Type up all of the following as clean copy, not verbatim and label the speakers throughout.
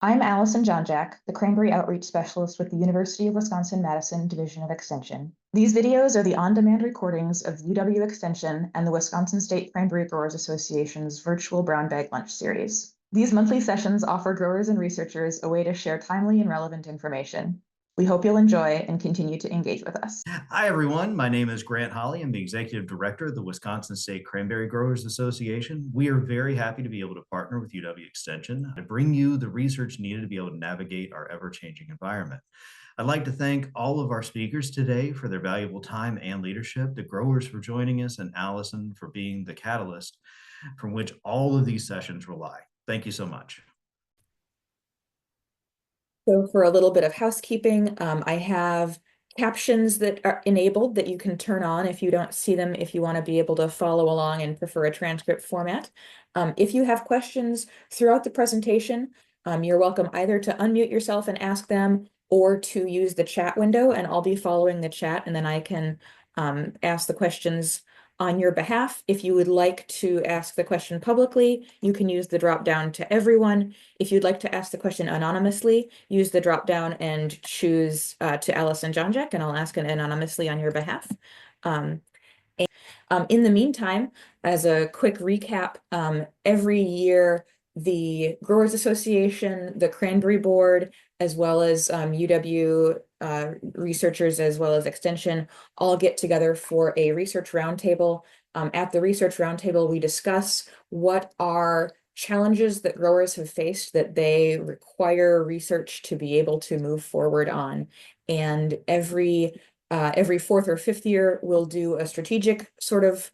Speaker 1: I'm Allison Jonjak, the Cranberry Outreach Specialist with the University of Wisconsin-Madison Division of Extension. These videos are the on-demand recordings of UW Extension and the Wisconsin State Cranberry Growers Association's virtual brown bag lunch series. These monthly sessions offer growers and researchers a way to share timely and relevant information. We hope you'll enjoy and continue to engage with us.
Speaker 2: Hi, everyone. My name is Grant Holly. I'm the Executive Director of the Wisconsin State Cranberry Growers Association. We are very happy to be able to partner with UW Extension to bring you the research needed to be able to navigate our ever-changing environment. I'd like to thank all of our speakers today for their valuable time and leadership, the growers for joining us, and Allison for being the catalyst from which all of these sessions rely. Thank you so much.
Speaker 3: So for a little bit of housekeeping, I have captions that are enabled that you can turn on if you don't see them, if you want to be able to follow along and prefer a transcript format. If you have questions throughout the presentation, you're welcome either to unmute yourself and ask them or to use the chat window, and I'll be following the chat, and then I can ask the questions on your behalf. If you would like to ask the question publicly, you can use the drop down to everyone. If you'd like to ask the question anonymously, use the drop down and choose to Allison Jonjak, and I'll ask it anonymously on your behalf. In the meantime, as a quick recap, every year the Growers Association, the Cranberry Board, as well as UW researchers, as well as Extension, all get together for a research roundtable. At the research roundtable, we discuss what are challenges that growers have faced that they require research to be able to move forward on. And every fourth or fifth year, we'll do a strategic sort of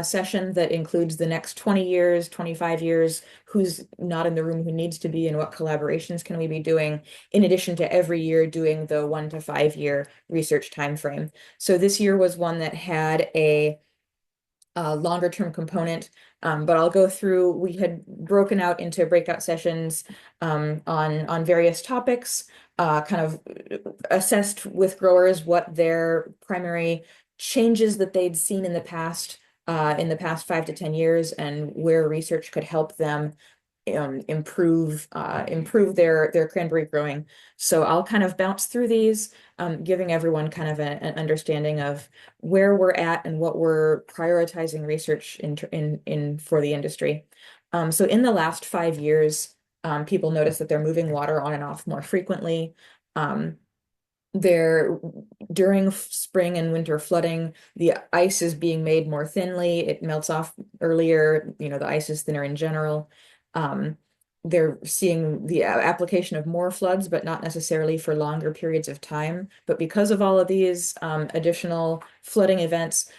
Speaker 3: session that includes the next 20 years, 25 years, who's not in the room, who needs to be, and what collaborations can we be doing, in addition to every year doing the 1 to 5 year research timeframe. So this year was one that had a longer term component, but I'll go through. We had broken out into breakout sessions on various topics, kind of assessed with growers what their primary changes that they'd seen in the past 5 to 10 years, and where research could help them improve their cranberry growing. So I'll kind of bounce through these, giving everyone kind of an understanding of where we're at and what we're prioritizing research in for the industry. So in the last 5 years, people notice that they're moving water on and off more frequently. During spring and winter flooding, the ice is being made more thinly. It melts off earlier. The ice is thinner in general. They're seeing the application of more floods, but not necessarily for longer periods of time. But because of all of these additional flooding events,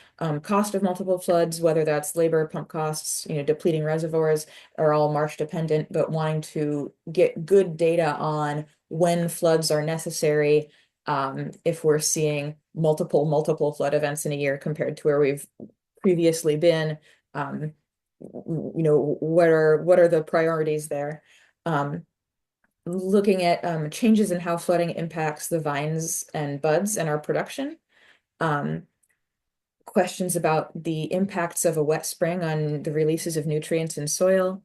Speaker 3: cost of multiple floods, whether that's labor, pump costs, depleting reservoirs, are all marsh dependent, but wanting to get good data on when floods are necessary, if we're seeing multiple flood events in a year compared to where we've previously been. What are the priorities there? Looking at changes in how flooding impacts the vines and buds and our production. Questions about the impacts of a wet spring on the releases of nutrients in soil.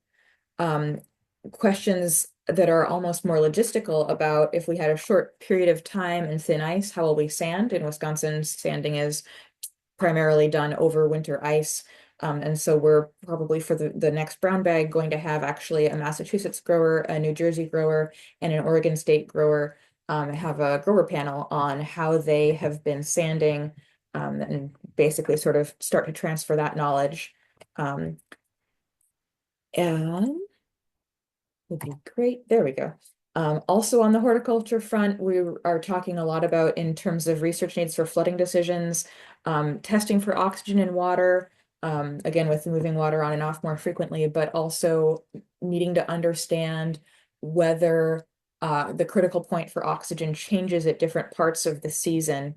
Speaker 3: Questions that are almost more logistical about, if we had a short period of time and thin ice, how will we sand? In Wisconsin, sanding is primarily done over winter ice. And so we're probably for the next brown bag going to have actually a Massachusetts grower, a New Jersey grower, and an Oregon State grower have a grower panel on how they have been sanding, and basically sort of start to transfer that knowledge. And would be great. There we go. Also on the horticulture front, we are talking a lot about, in terms of research needs for flooding decisions, testing for oxygen in water, again, with moving water on and off more frequently, but also needing to understand whether the critical point for oxygen changes at different parts of the season.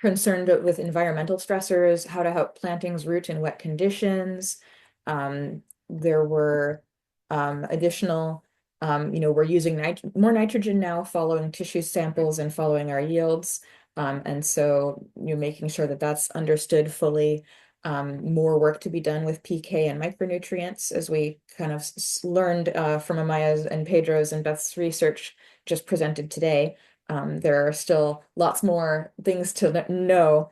Speaker 3: Concerned with environmental stressors, how to help plantings root in wet conditions. There were additional, we're using more nitrogen now following tissue samples and following our yields. And so you're making sure that that's understood fully. more work to be done with PK and micronutrients, as we kind of learned from Amaya's and Pedro's and Beth's research just presented today. There are still lots more things to know.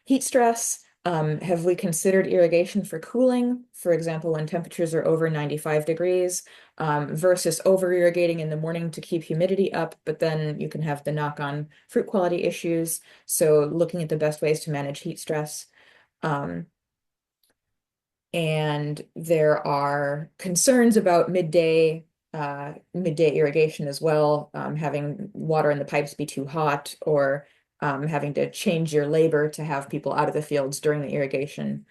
Speaker 3: Heat stress. Have we considered irrigation for cooling? For example, when temperatures are over 95 degrees, versus over irrigating in the morning to keep humidity up, but then you can have the knock-on fruit quality issues. So looking at the best ways to manage heat stress. And there are concerns about midday irrigation as well, having water in the pipes be too hot, or having to change your labor to have people out of the fields during the irrigation.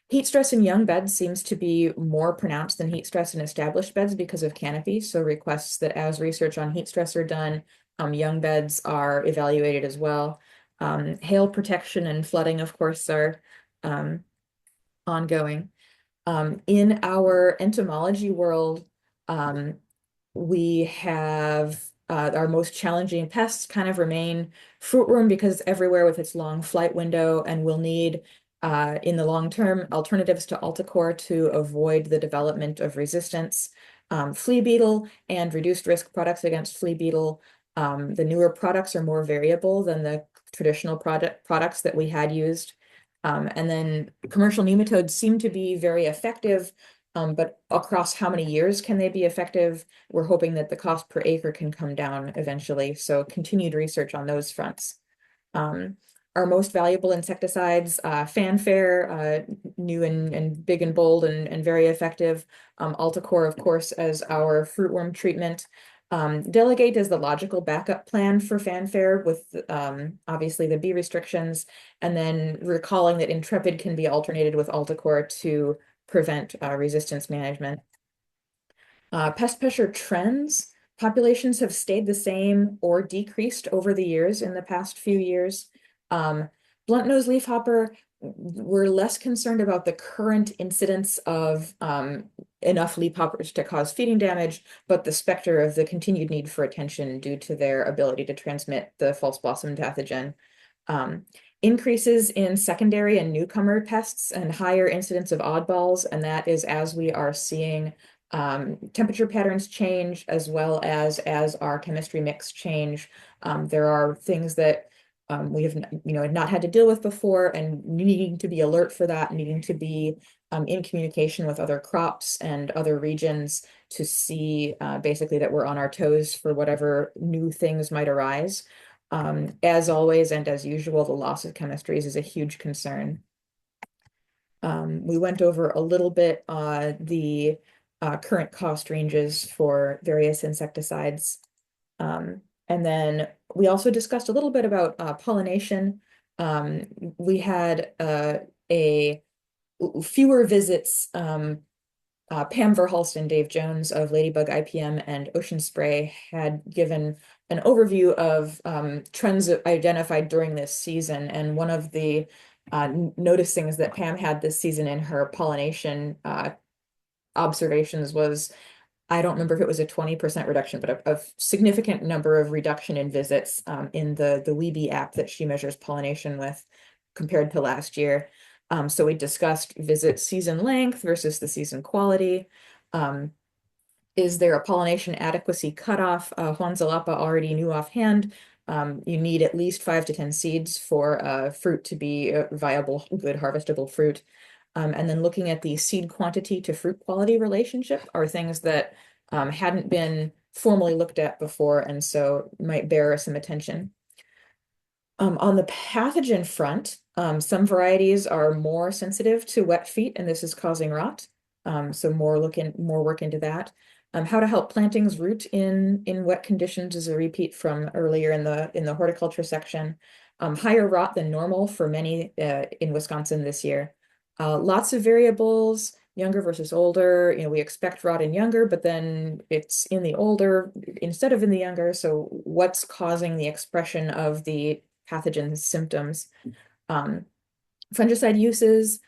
Speaker 3: Heat stress in young beds seems to be more pronounced than heat stress in established beds because of canopy. So requests that as research on heat stress are done, young beds are evaluated as well. Hail protection and flooding, of course, are ongoing. In our entomology world, we have our most challenging pests kind of remain fruitworm, because it's everywhere with its long flight window, and will need in the long term alternatives to Alticore to avoid the development of resistance. Flea beetle and reduced risk products against flea beetle. The newer products are more variable than the traditional products that we had used. And then commercial nematodes seem to be very effective, but across how many years can they be effective? We're hoping that the cost per acre can come down eventually. So continued research on those fronts. Our most valuable insecticides, Fanfare, new and big and bold and very effective. Alticore, of course, as our fruitworm treatment. Delegate is the logical backup plan for Fanfare, with obviously the bee restrictions, and then recalling that Intrepid can be alternated with Alticore to prevent resistance management. Pest pressure trends. Populations have stayed the same or decreased over the years in the past few years. Blunt-nosed leafhopper, we're less concerned about the current incidence of enough leafhoppers to cause feeding damage, but the specter of the continued need for attention due to their ability to transmit the false blossom pathogen. Increases in secondary and newcomer pests and higher incidence of oddballs, and that is as we are seeing temperature patterns change, as well as our chemistry mix change. There are things that we have not had to deal with before, and needing to be alert for that, needing to be in communication with other crops and other regions to see basically that we're on our toes for whatever new things might arise. As always, and as usual, the loss of chemistries is a huge concern. We went over a little bit the current cost ranges for various insecticides. And then we also discussed a little bit about pollination. We had fewer visits. Pam Verhulst and Dave Jones of Ladybug IPM and Ocean Spray had given an overview of trends identified during this season. And one of the notice things that Pam had this season in her pollination observations was, I don't remember if it was a 20% reduction, but a significant number of reduction in visits in the Weebee app that she measures pollination with compared to last year. So we discussed visit season length versus the season quality. Is there a pollination adequacy cutoff? Juan Zalapa already knew offhand. You need at least 5 to 10 seeds for fruit to be a viable, good harvestable fruit. And then looking at the seed quantity to fruit quality relationship are things that hadn't been formally looked at before, and so might bear some attention. On the pathogen front, some varieties are more sensitive to wet feet, and this is causing rot. So more work into that. How to help plantings root in wet conditions is a repeat from earlier in the horticulture section. Higher rot than normal for many in Wisconsin this year. Lots of variables, younger versus older. We expect rot in younger, but then it's in the older instead of in the younger. So what's causing the expression of the pathogen symptoms? Fungicide uses,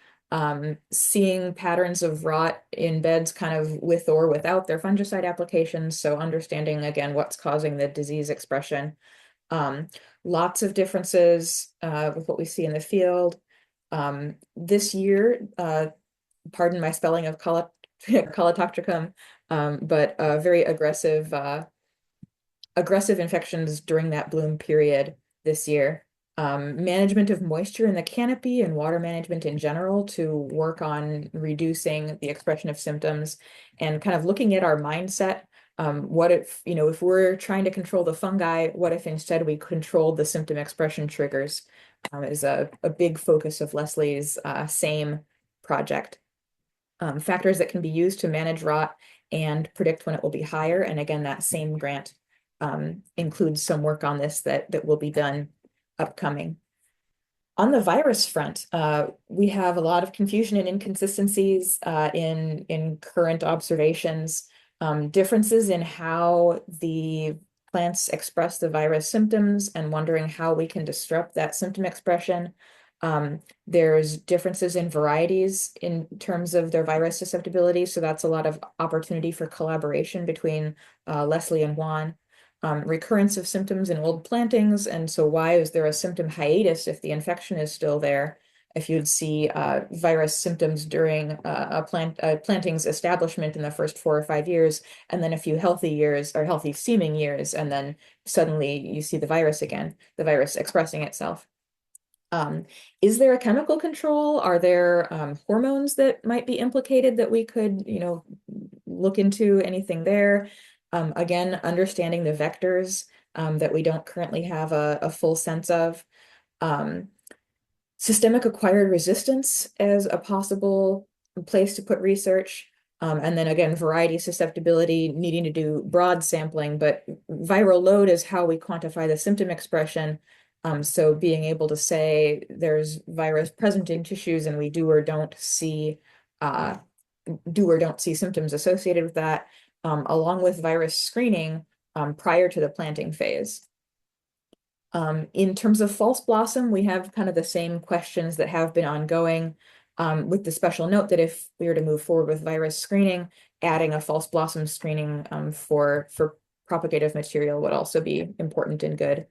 Speaker 3: seeing patterns of rot in beds kind of with or without their fungicide applications. So understanding again what's causing the disease expression. Lots of differences with what we see in the field. This year, pardon my spelling of Colotoxicum, but very aggressive infections during that bloom period this year. Management of moisture in the canopy and water management in general to work on reducing the expression of symptoms and kind of looking at our mindset. What if, if we're trying to control the fungi, what if instead we controlled the symptom expression triggers? Is a big focus of Leslie's SAME project. Factors that can be used to manage rot and predict when it will be higher. And again, that SAME grant includes some work on this that will be done upcoming. On the virus front, we have a lot of confusion and inconsistencies in current observations, differences in how the plants express the virus symptoms and wondering how we can disrupt that symptom expression. There's differences in varieties in terms of their virus susceptibility, so that's a lot of opportunity for collaboration between Leslie and Juan. Recurrence of symptoms in old plantings, and so why is there a symptom hiatus if the infection is still there? If you'd see virus symptoms during a planting's establishment in the first 4 or 5 years, and then a few healthy years or healthy seeming years, and then suddenly you see the virus again, the virus expressing itself. Is there a chemical control? Are there hormones that might be implicated that we could, look into anything there? Again, understanding the vectors that we don't currently have a full sense of. Systemic acquired resistance as a possible place to put research. And then again, variety susceptibility, needing to do broad sampling, but viral load is how we quantify the symptom expression. So being able to say there's virus present in tissues and we do or don't see symptoms associated with that, along with virus screening prior to the planting phase. In terms of false blossom, we have kind of the same questions that have been ongoing, with the special note that if we were to move forward with virus screening, adding a false blossom screening for propagative material would also be important and good.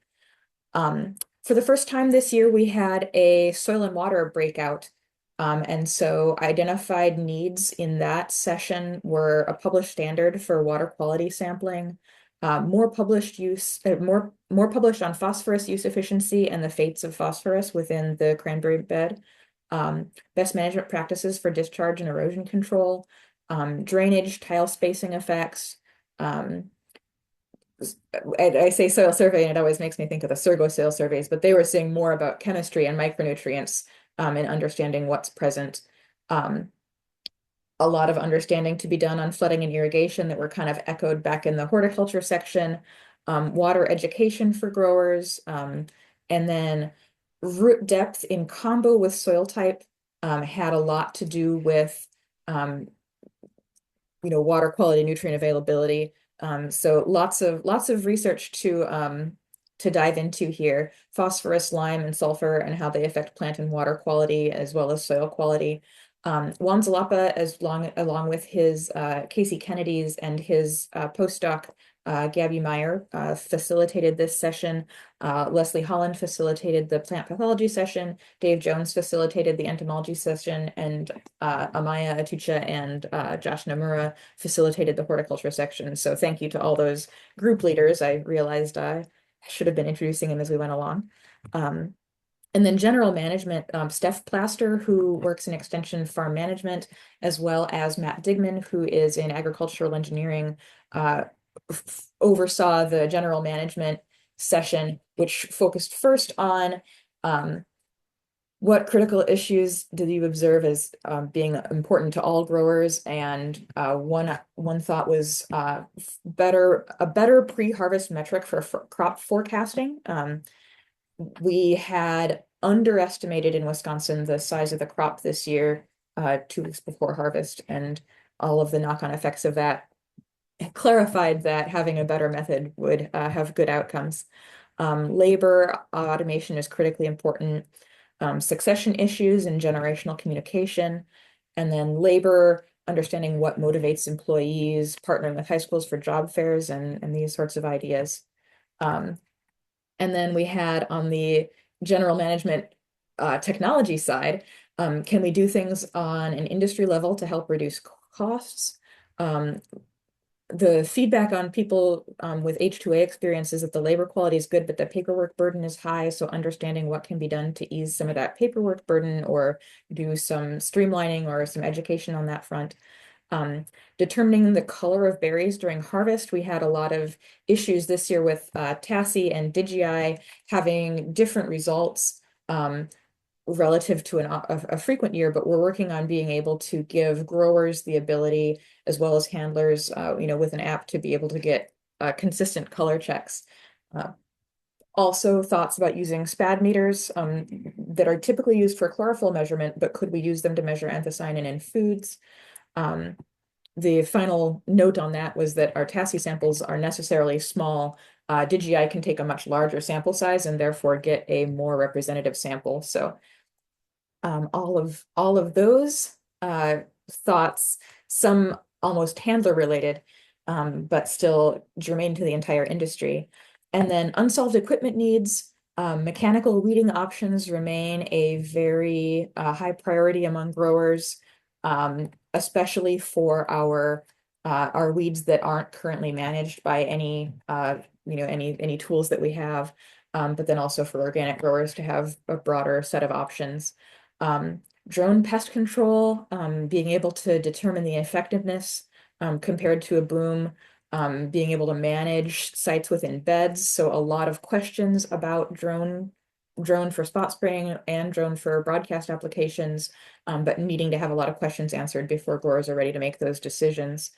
Speaker 3: For the first time this year, we had a soil and water breakout. And so identified needs in that session were a published standard for water quality sampling, more published on phosphorus use efficiency and the fates of phosphorus within the cranberry bed, best management practices for discharge and erosion control, drainage, tile spacing effects. I say soil survey and it always makes me think of the Surgo soil surveys, but they were saying more about chemistry and micronutrients and understanding what's present. A lot of understanding to be done on flooding and irrigation that were kind of echoed back in the horticulture section, water education for growers, and then root depth in combo with soil type had a lot to do with water quality, nutrient availability. So lots of research to dive into here. Phosphorus, lime, and sulfur, and how they affect plant and water quality as well as soil quality. Juan Zalapa, along with his Casey Kennedy's and his postdoc Gabby Meyer, facilitated this session. Leslie Holland facilitated the plant pathology session. Dave Jones facilitated the entomology session, and Amaya Atucha and Josh Namura facilitated the horticulture section. So thank you to all those group leaders. I realized I should have been introducing them as we went along. And then general management, Steph Plaster, who works in extension farm management, as well as Matt Digman, who is in agricultural engineering, oversaw the general management session, which focused first on what critical issues did you observe as being important to all growers, and one thought was a better pre-harvest metric for crop forecasting. We had underestimated in Wisconsin the size of the crop this year, 2 weeks before harvest, and all of the knock-on effects of that clarified that having a better method would have good outcomes. Labor automation is critically important. Succession issues and generational communication, and then labor, understanding what motivates employees, partnering with high schools for job fairs, and these sorts of ideas. And then we had on the general management technology side, can we do things on an industry level to help reduce costs? The feedback on people with H2A experience is that the labor quality is good, but the paperwork burden is high. So understanding what can be done to ease some of that paperwork burden or do some streamlining or some education on that front. Determining the color of berries during harvest. We had a lot of issues this year with Tassie and Digi having different results relative to a frequent year, but we're working on being able to give growers the ability, as well as handlers, with an app to be able to get consistent color checks. Also thoughts about using SPAD meters that are typically used for chlorophyll measurement, but could we use them to measure anthocyanin in foods? The final note on that was that our Tassie samples are necessarily small. Digi can take a much larger sample size and therefore get a more representative sample. So all of those thoughts, some almost handler related, but still germane to the entire industry. And then unsolved equipment needs. Mechanical weeding options remain a very high priority among growers, especially for our weeds that aren't currently managed by any tools that we have, but then also for organic growers to have a broader set of options. Drone pest control, being able to determine the effectiveness compared to a boom, being able to manage sites within beds. So a lot of questions about drone for spot spraying and drone for broadcast applications, but needing to have a lot of questions answered before growers are ready to make those decisions.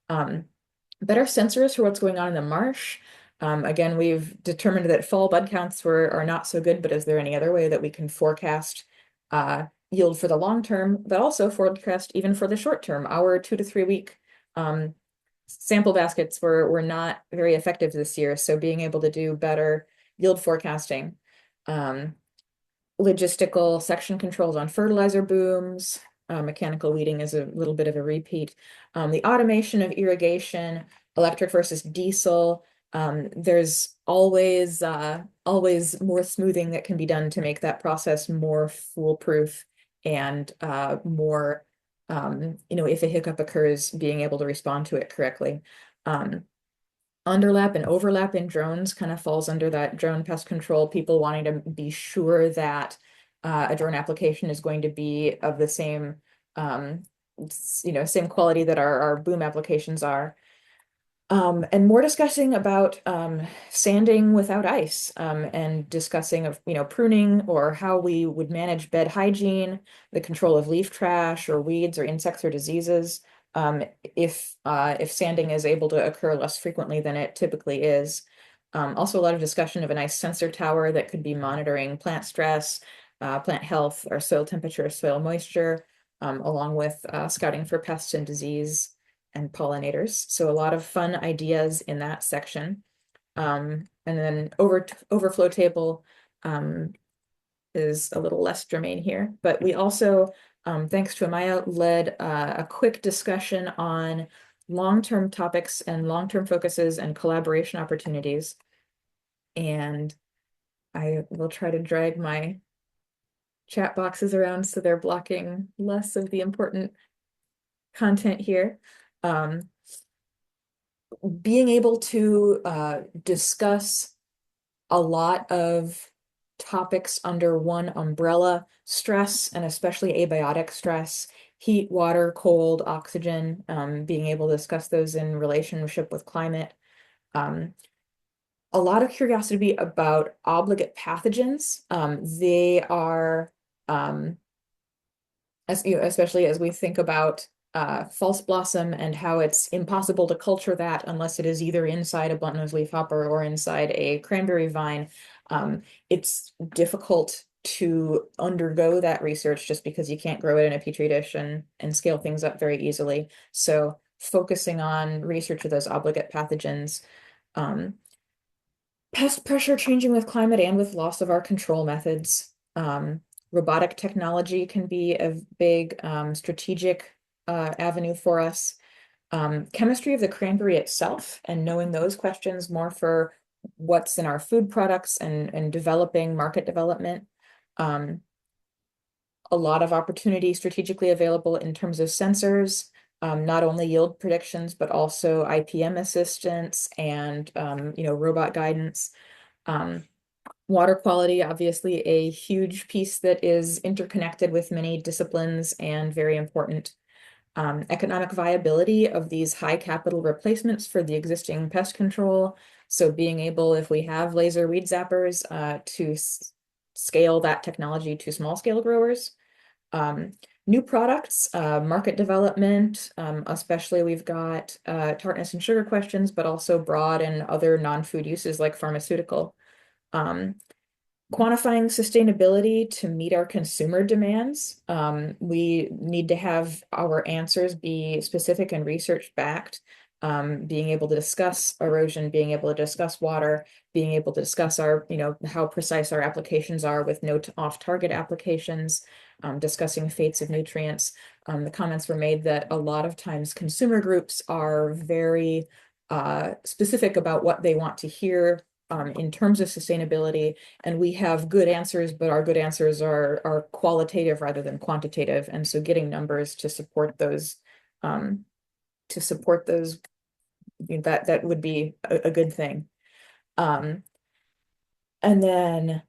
Speaker 3: Better sensors for what's going on in the marsh. Again, we've determined that fall bud counts are not so good, but is there any other way that we can forecast yield for the long term, but also forecast even for the short term? Our 2 to 3 week sample baskets were not very effective this year. So being able to do better yield forecasting, logistical section controls on fertilizer booms, mechanical weeding is a little bit of a repeat. The automation of irrigation, electric versus diesel. There's always more smoothing that can be done to make that process more foolproof and more, if a hiccup occurs, being able to respond to it correctly. Underlap and overlap in drones kind of falls under that drone pest control, people wanting to be sure that a drone application is going to be of the same, same quality that our boom applications are. And more discussing about sanding without ice, and discussing of pruning or how we would manage bed hygiene, the control of leaf trash or weeds or insects or diseases, if sanding is able to occur less frequently than it typically is. Also a lot of discussion of a nice sensor tower that could be monitoring plant stress, plant health, or soil temperature, soil moisture, along with scouting for pests and disease and pollinators. So a lot of fun ideas in that section. And then overflow table is a little less germane here, but we also, thanks to Amaya, led a quick discussion on long-term topics and long-term focuses and collaboration opportunities. And I will try to drag my chat boxes around so they're blocking less of the important content here. Being able to discuss a lot of topics under one umbrella: stress, and especially abiotic stress, heat, water, cold, oxygen, being able to discuss those in relationship with climate. A lot of curiosity about obligate pathogens. They are, especially as we think about false blossom and how it's impossible to culture that unless it is either inside a bluntnose leafhopper or inside a cranberry vine. It's difficult to undergo that research just because you can't grow it in a petri dish and scale things up very easily. So focusing on research of those obligate pathogens. Pest pressure changing with climate and with loss of our control methods. Robotic technology can be a big strategic avenue for us. Chemistry of the cranberry itself and knowing those questions more for what's in our food products and developing market development. a lot of opportunity strategically available in terms of sensors, not only yield predictions, but also IPM assistance and, robot guidance. Water quality, obviously a huge piece that is interconnected with many disciplines and very important. Economic viability of these high capital replacements for the existing pest control. So being able, if we have laser weed zappers, to scale that technology to small scale growers. New products, market development, especially we've got tartness and sugar questions, but also broad and other non-food uses like pharmaceutical. Quantifying sustainability to meet our consumer demands. We need to have our answers be specific and research backed. Being able to discuss erosion, being able to discuss water, being able to discuss our, how precise our applications are with no off-target applications, discussing fates of nutrients. The comments were made that a lot of times consumer groups are very specific about what they want to hear in terms of sustainability, and we have good answers, but our good answers are qualitative rather than quantitative, and so getting numbers to support those, that would be a good thing. And then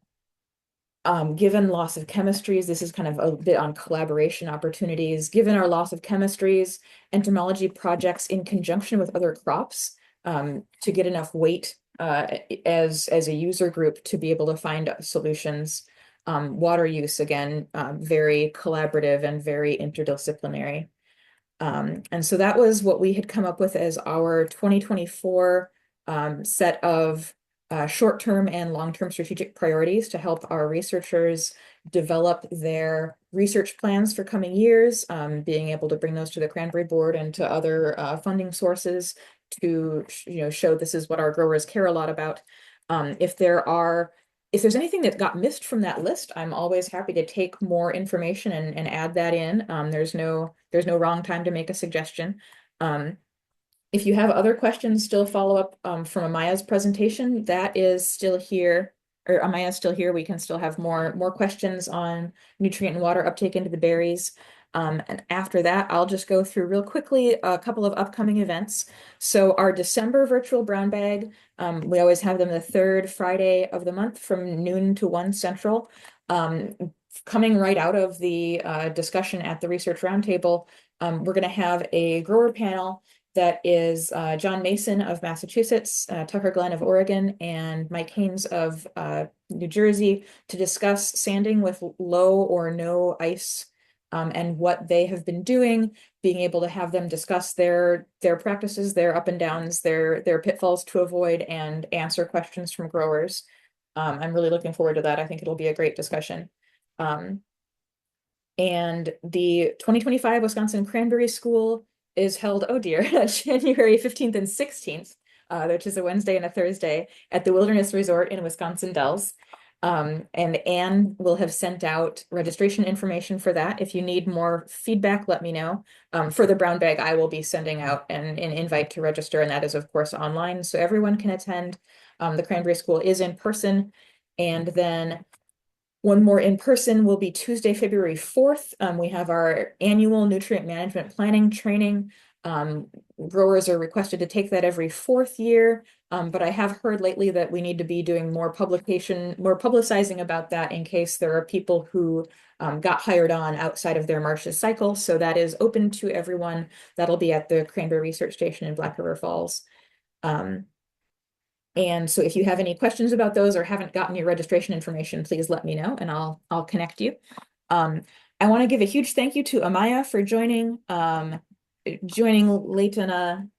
Speaker 3: given loss of chemistries, this is kind of a bit on collaboration opportunities. Given our loss of chemistries, entomology projects in conjunction with other crops to get enough weight as a user group to be able to find solutions. Water use, again, very collaborative and very interdisciplinary. And so that was what we had come up with as our 2024 set of short-term and long-term strategic priorities to help our researchers develop their research plans for coming years, being able to bring those to the Cranberry Board and to other funding sources to show this is what our growers care a lot about. If there's anything that got missed from that list, I'm always happy to take more information and add that in. There's no wrong time to make a suggestion. If you have other questions, still follow up from Amaya's presentation, that is still here, or Amaya's still here. We can still have more questions on nutrient and water uptake into the berries. And after that, I'll just go through real quickly a couple of upcoming events. So our December virtual brown bag, we always have them the third Friday of the month from noon to 1 Central. Coming right out of the discussion at the Research Roundtable, we're going to have a grower panel that is John Mason of Massachusetts, Tucker Glenn of Oregon, and Mike Haynes of New Jersey to discuss sanding with low or no ice and what they have been doing, being able to have them discuss their practices, their up and downs, their pitfalls to avoid, and answer questions from growers. I'm really looking forward to that. I think it'll be a great discussion. And the 2025 Wisconsin Cranberry School is held, oh dear, January 15th and 16th, which is a Wednesday and a Thursday at the Wilderness Resort in Wisconsin Dells. And Anne will have sent out registration information for that. If you need more feedback, let me know. For the brown bag, I will be sending out an invite to register, and that is, of course, online, so everyone can attend. The Cranberry School is in person, and then one more in person will be Tuesday, February 4th. We have our annual nutrient management planning training. Growers are requested to take that every 4th year, but I have heard lately that we need to be doing more publicizing about that in case there are people who got hired on outside of their March's cycle. So that is open to everyone. That'll be at the Cranberry Research Station in Black River Falls. And so if you have any questions about those or haven't gotten your registration information, please let me know and I'll connect you. I want to give a huge thank you to Amaya for joining late and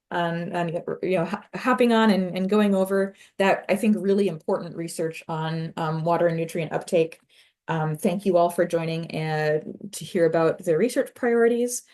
Speaker 3: hopping on and going over that, I think, really important research on water and nutrient uptake. Thank you all for joining to hear about the research priorities.